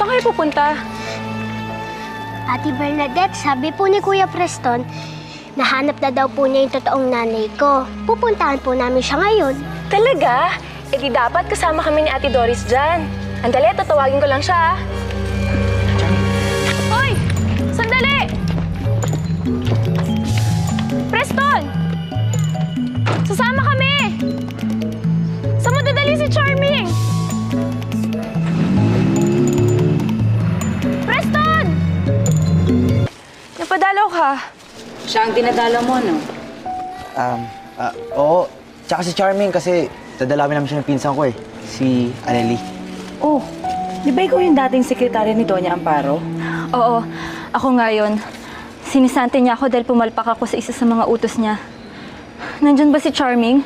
Saan kayo pupunta? Ate Bernadette, sabi po ni Kuya Preston, nahanap na daw po niya yung totoong nanay ko. Pupuntahan po namin siya ngayon. Talaga? E di dapat kasama kami ni Ate Doris dyan. Andali, tatawagin ko lang siya. Hoy! Sandali! Preston! Sasama kami! Saan mo dadali si Charming? Preston! Napadalaw ka. Siya ang dinadala mo, no? Oo. Tsaka si Charming kasi dadalawin namin siya ng pinsan ko eh. Si Aleli. Oh, di ba ikaw yung dating sekretary ni Doña Amparo? Oo, ako nga yun. Sinisante niya ako dahil pumalpak ako sa isa sa mga utos niya. Nandyan ba si Charming?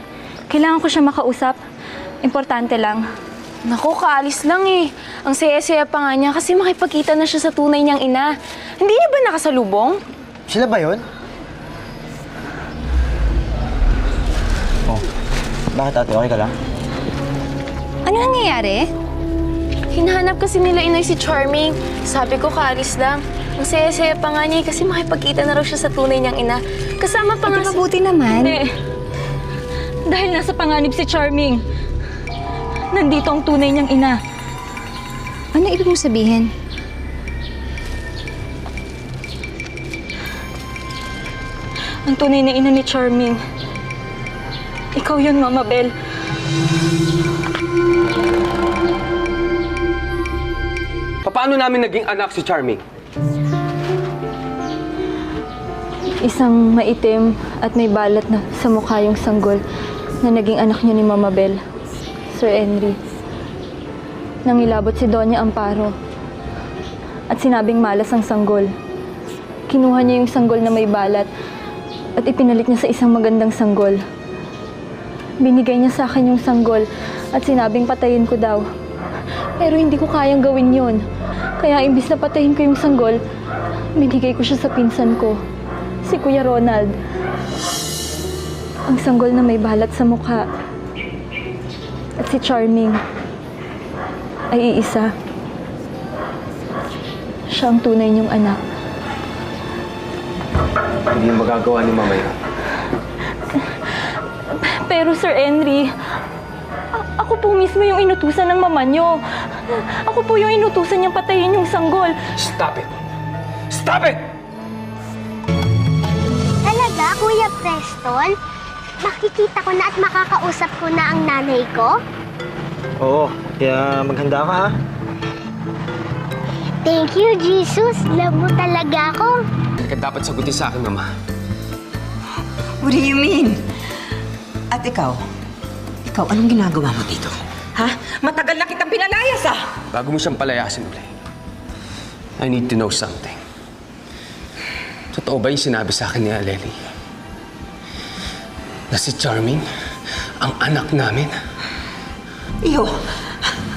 Kailangan ko siya makausap. Importante lang. Naku, kaalis lang eh. Ang saya-saya pa nga niya kasi makipagkita na siya sa tunay niyang ina. Hindi niya ba nakasalubong? Sila ba yun? Oh, bakit ate? Okay ka lang? Ano nangyayari? Hinahanap kasi nila inay si Charming. Sabi ko, kaalis lang. Ang saya-saya pa nga niya kasi makipagkita na raw siya sa tunay niyang ina. Kasama pa nga si... Mabuti naman. Hindi. Dahil nasa panganib si Charming. Nandito ang tunay niyang ina. Ano ibig mong sabihin? Ang tunay na ina ni Charming. Ikaw yun, Mama Bel. Paano namin naging anak si Charming? Isang maitim at may balat na sa mukha yung sanggol na naging anak niya ni Mama Bel, Sir Henry. Nangilabot si Doña Amparo at sinabing malas ang sanggol. Kinuha niya yung sanggol na may balat at ipinalit niya sa isang magandang sanggol. Binigay niya sa akin yung sanggol at sinabing patayin ko daw. Pero hindi ko kayang gawin yun. Kaya imbis na patayin ko yung sanggol, binigay ko siya sa pinsan ko, si Kuya Ronald. Ang sanggol na may balat sa mukha. At si Charming ay iisa. Siya ang tunay niyong anak. Hindi yung magagawa ni Mama yun. Pero Sir Henry, ako po mismo yung inutusan ng mama niyo. Ako po yung inutusan niyang patayin yung sanggol. Stop it! Stop it! Talaga, Kuya Preston? Makikita ko na at makakausap ko na ang nanay ko? Oo, kaya maghanda ka ha. Thank you, Jesus. Love mo talaga ako. Ka dapat sagutin sa akin, Mama. What do you mean? At ikaw? Ikaw, anong ginagawa mo dito? Ha? Matagal na kitang pinalayas, ah! Bago mo siyang palayasin uli, I need to know something. Totoo ba yung sinabi sa akin ni Aleli? Na si Charming ang anak namin? Iyo,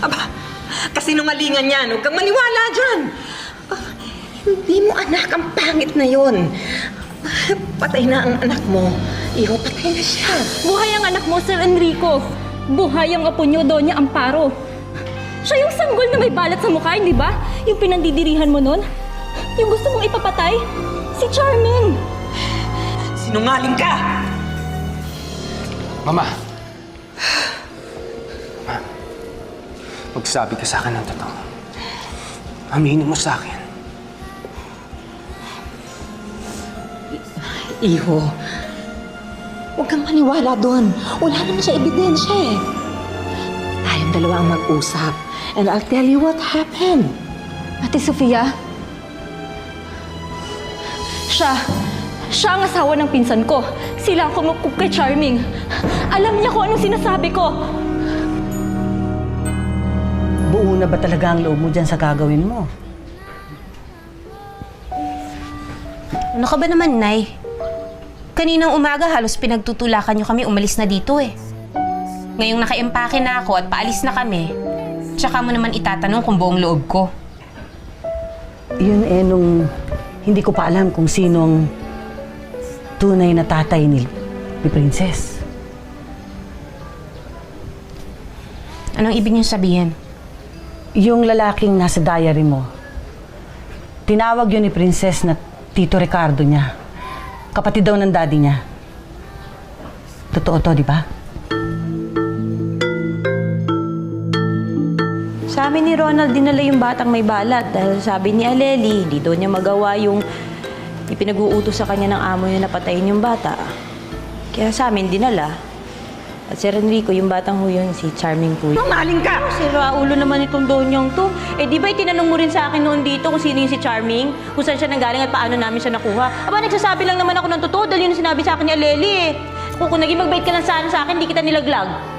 aba, kasinungalingan yan. Huwag kang maniwala dyan. Hindi mo anak ang pangit na yon. Patay na ang anak mo. Iyo, patay na siya. Buhay ang anak mo, Sir Enrico. Buhay ang apo niyo, Doña Amparo. Siya yung sanggol na may balat sa mukha, hindi ba? Yung pinandidirihan mo nun? Yung gusto mong ipapatay? Si Charming. Sinungaling ka! Mama! Mama, magsabi ka sa akin ng totoo. Aminin mo sa akin. Iho, huwag kang maniwala doon. Wala naman siya ebidensya eh. Tayong dalawa ang mag-usap. And I'll tell you what happened. Ate Sofia, siya ang asawa ng pinsan ko. Sila ang kumupkup kay Charming. Alam niya kung anong sinasabi ko. Buo na ba talaga ang loob mo dyan sa gagawin mo? Ano ka ba naman, Nay? Kaninang umaga halos pinagtutulakan niyo kami umalis na dito eh. Ngayong naka-empake na ako at paalis na kami, tsaka mo naman itatanong kung buong loob ko. Yun eh nung hindi ko pa alam kung sino ang tunay na tatay ni Princess. Anong ibig niyo sabihin? yung lalaking nasa diary mo, tinawag yun ni Princess na Tito Ricardo niya. Kapatid daw ng daddy niya. Totoo to, di ba? Sa amin ni Ronald, dinala yung batang may balat dahil sabi ni Aleli, hindi daw niya magawa yung ipinag-uutos sa kanya ng amo niya na patayin yung bata. Kaya sa amin dinala. At Sir Enrico, yung batang ho yun, si Charming po yun. Maling ka! Si Raulo naman itong donyang to. Eh di ba itinanong mo rin sa akin noon dito kung sino yung si Charming? Kung saan siya nanggaling at paano namin siya nakuha? Aba, nagsasabi lang naman ako ng totoo dahil yun ang sinabi sa akin ni Aleli eh. Kung naging magbait ka lang sana sa akin, di kita nilaglag.